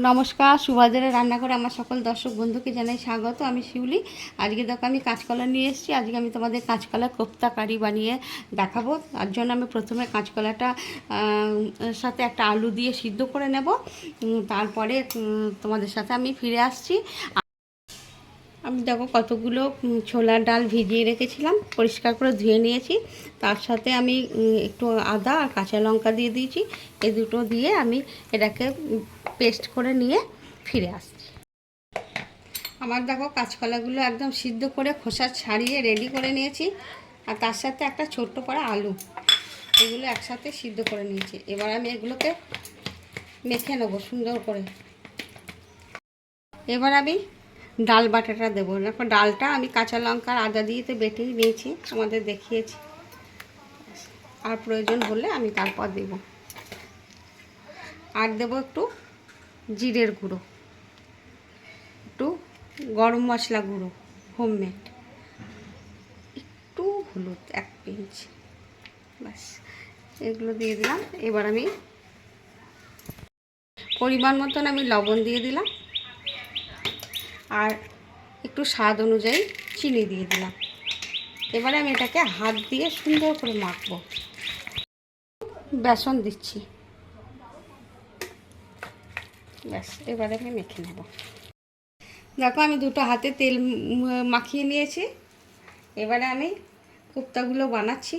নমস্কার, সুবাজারের রান্নাঘরে আমার সকল দর্শক বন্ধুকে জানাই স্বাগত। আমি শিউলি। আজকে দেখো আমি কাঁচকলা নিয়ে এসেছি। আজকে আমি তোমাদের কাঁচকলা কোপ্তা কারি বানিয়ে দেখাবো। তার জন্য আমি প্রথমে কাঁচকলাটা সাথে একটা আলু দিয়ে সিদ্ধ করে নেব। তারপরে তোমাদের সাথে আমি ফিরে আসছি। আমি দেখো কতগুলো ছোলার ডাল ভিজিয়ে রেখেছিলাম, পরিষ্কার করে ধুয়ে নিয়েছি। তার সাথে আমি একটু আদা আর কাঁচা লঙ্কা দিয়ে দিয়েছি। এই দুটো দিয়ে আমি এটাকে পেস্ট করে নিয়ে ফিরে আসছি। আমার দেখো কাঁচকলাগুলো একদম সিদ্ধ করে খোসা ছাড়িয়ে রেডি করে নিয়েছি। আর তার সাথে একটা ছোট্ট করে আলু, এগুলো একসাথে সিদ্ধ করে নিয়েছি। এবার আমি এগুলোকে মেখে নেবো সুন্দর করে। এবার আমি ডাল বাটাটা দেবো। দেখো ডালটা আমি কাঁচা লঙ্কা আর আদা দিয়ে তো বেটেই নিয়েছি, আমাদের দেখিয়েছি। আর প্রয়োজন হলে আমি তারপর দেব। আর দেবো একটু জিরের গুঁড়ো, একটু গরম মশলা গুঁড়ো হোমমেড, একটু হলুদ 1 পিঞ্চ, ব্যাস এগুলো দিয়ে দিলাম। এবার আমি পরিমাণ মতন আমি লবণ দিয়ে দিলাম আর একটু স্বাদ অনুযায়ী চিনি দিয়ে দিলাম। এবারে আমি এটাকে হাত দিয়ে সুন্দর করে মাখবো। বেসন দিচ্ছি, ব্যাস এবারে আমি মেখে নেব। দেখো আমি দুটো হাতে তেল মাখিয়ে নিয়েছি। এবারে আমি কোপ্তাগুলো বানাচ্ছি।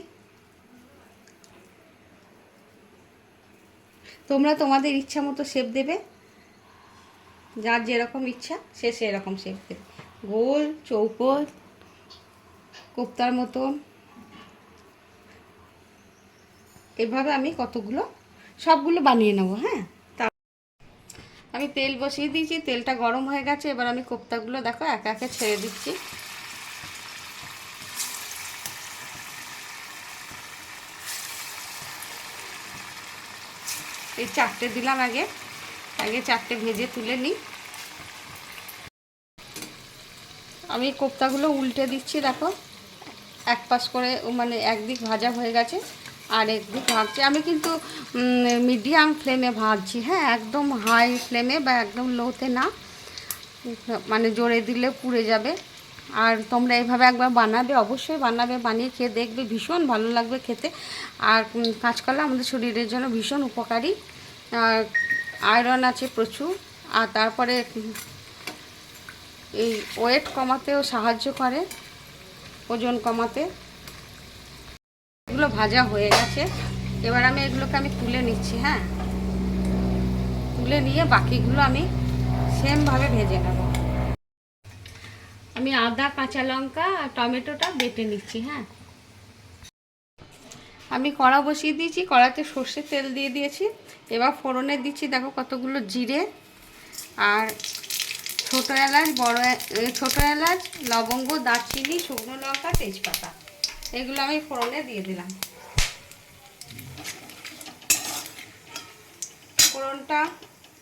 তোমরা তোমাদের ইচ্ছা মতো শেপ দেবে, যার যেরকম ইচ্ছা সে সেরকম শেপ দেবে। গোল, চৌকো, কোপ্তার মতন, এভাবে আমি কতগুলো সবগুলো বানিয়ে নেবো। হ্যাঁ, আমি তেল বসিয়ে দিয়েছি, তেলটা গরম হয়ে গেছে। এবার আমি কোপ্তাগুলো দেখো একে একে ছেড়ে দিচ্ছি। এই 4টে দিলাম, আগে 4টে ভেজে তুলে নিই। আমি কোপ্তাগুলো উল্টে দিচ্ছি। দেখো এক পাশ করে, মানে একদিক ভাজা হয়ে গেছে আর একদিক ভাজছি। আমি কিন্তু মিডিয়াম ফ্লেমে ভাজছি। হ্যাঁ, একদম হাই ফ্লেমে বা একদম লোতে না, মানে জোরে দিলে পুড়ে যাবে। আর তোমরা এইভাবে একবার বানাবে, অবশ্যই বানাবে, বানিয়ে খেয়ে দেখবে, ভীষণ ভালো লাগবে খেতে। আর কাঁচকলা আমাদের শরীরের জন্য ভীষণ উপকারী, আয়রন আছে প্রচুর। আর তারপরে এই ওয়েট কমাতেও সাহায্য করে, ওজন কমাতে। এগুলো ভাজা হয়ে গেছে। এবার আমি এগুলোকে তুলে নিচ্ছি। হ্যাঁ, তুলে নিয়ে বাকিগুলো আমি সেমভাবে ভেজে নেব। আমি আদা, কাঁচা লঙ্কা আর টমেটোটা বেটে নিচ্ছি। হ্যাঁ, আমি কড়া বসিয়ে দিয়েছি, কড়াতে সর্ষের তেল দিয়ে দিয়েছি। এবার ফোড়নে দিচ্ছি দেখো কতগুলো জিরে আর ছোটো এলাচ, ছোটো এলাচ, লবঙ্গ, দারচিনি, শুকনো লঙ্কা, তেজপাতা, এগুলো আমি ফোড়নে দিয়ে দিলাম। ফোড়নটা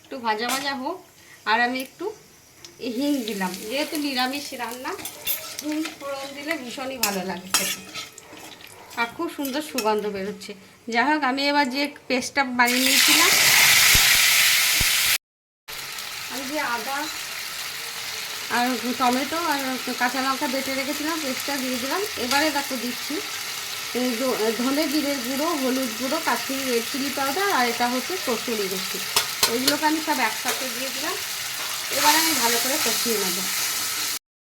একটু ভাজা ভাজা হোক। আর আমি একটু হিং দিলাম, যেহেতু নিরামিষ রান্না, হিং ফোড়ন দিলে ভীষণই ভালো লাগে খেতে আর খুব সুন্দর সুগন্ধ বেরোচ্ছে। যাই হোক, আমি এবার যে পেস্টটা বানিয়ে নিয়েছিলাম, আমি যে আদা আর টমেটো আর কাঁচা লঙ্কা বেটে রেখেছিলাম, পেস্টটা দিয়ে দিলাম। এবারে দেখো দিচ্ছি ধনে জিরের গুঁড়ো, হলুদ গুঁড়ো, কাশ্মীরি রেড চিলি পাউডার আর এটা হচ্ছে কসুরি মেথি। এগুলোকে আমি সব একসাথে দিয়ে দিলাম। এবার আমি ভালো করে কষিয়ে নেব।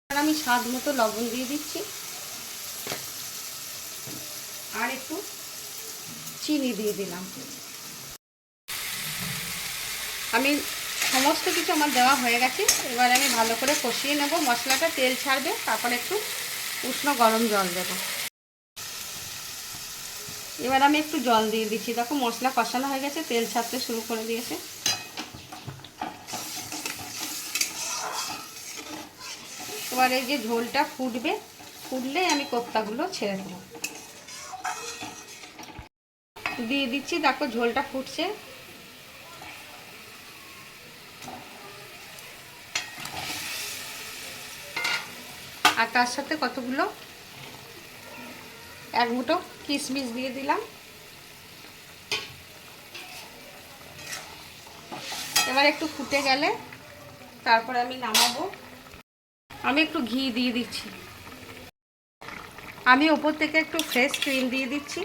এবার আমি স্বাদ মতো লবণ দিয়ে দিচ্ছি আর একটু চিনি দিয়ে দিলাম। আমি সমস্ত কিছু আমার দেওয়া হয়ে গেছে। এবার আমি ভালো করে কষিয়ে নেব। মশলাটা তেল ছাড়বে, তারপর একটু উষ্ণ গরম জল দেব। এবার আমি একটু জল দিয়ে দিচ্ছি। দেখো মশলা কষানো হয়ে গেছে, তেল ছাড়তে শুরু করে দিয়েছে। এবার এই যে ঝোলটা ফুটবে, ফুটলেই আমি কোপ্তাগুলো ছেড়ে দেবো। দিয়ে দিচ্ছি, দেখো ঝোলটা ফুটছে। আর তার সাথে কতগুলো 1 মুঠো কিশমিশ দিয়ে দিলাম। এবার একটু ফুটে গেলে তারপরে আমি নামাবো। আমি একটু ঘি দিয়ে দিচ্ছি, আমি ওপর থেকে একটু ফ্রেশ ক্রিম দিয়ে দিচ্ছি।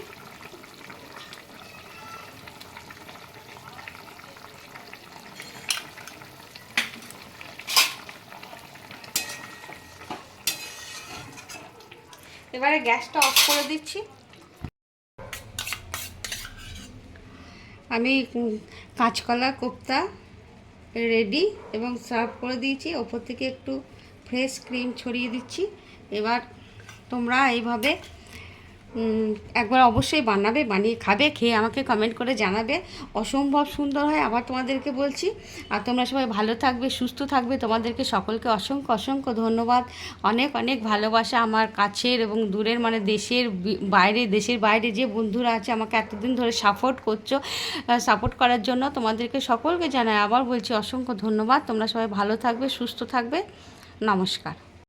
এবারে গ্যাসটা অফ করে দিচ্ছি। আমি কাঁচকলা কোপ্তা রেডি এবং সার্ভ করে দিয়েছি। ওপর থেকে একটু ফ্রেশ ক্রিম ছড়িয়ে দিচ্ছি। এবার তোমরা এইভাবে একবার অবশ্যই বানাবে, বানিয়ে খাবে, খেয়ে আমাকে কমেন্ট করে জানাবে। অসম্ভব সুন্দর হয়, আবার তোমাদেরকে বলছি। আর তোমরা সবাই ভালো থাকবে, সুস্থ থাকবে। তোমাদেরকে সকলকে অসংখ্য অসংখ্য ধন্যবাদ, অনেক অনেক ভালোবাসা। আমার কাছের এবং দূরের মানে দেশের বাইরে যে বন্ধুরা আছে আমাকে এতদিন ধরে সাপোর্ট করছো, সাপোর্ট করার জন্য তোমাদেরকে সকলকে জানাই, আবার বলছি অসংখ্য ধন্যবাদ। তোমরা সবাই ভালো থাকবে, সুস্থ থাকবে। নমস্কার।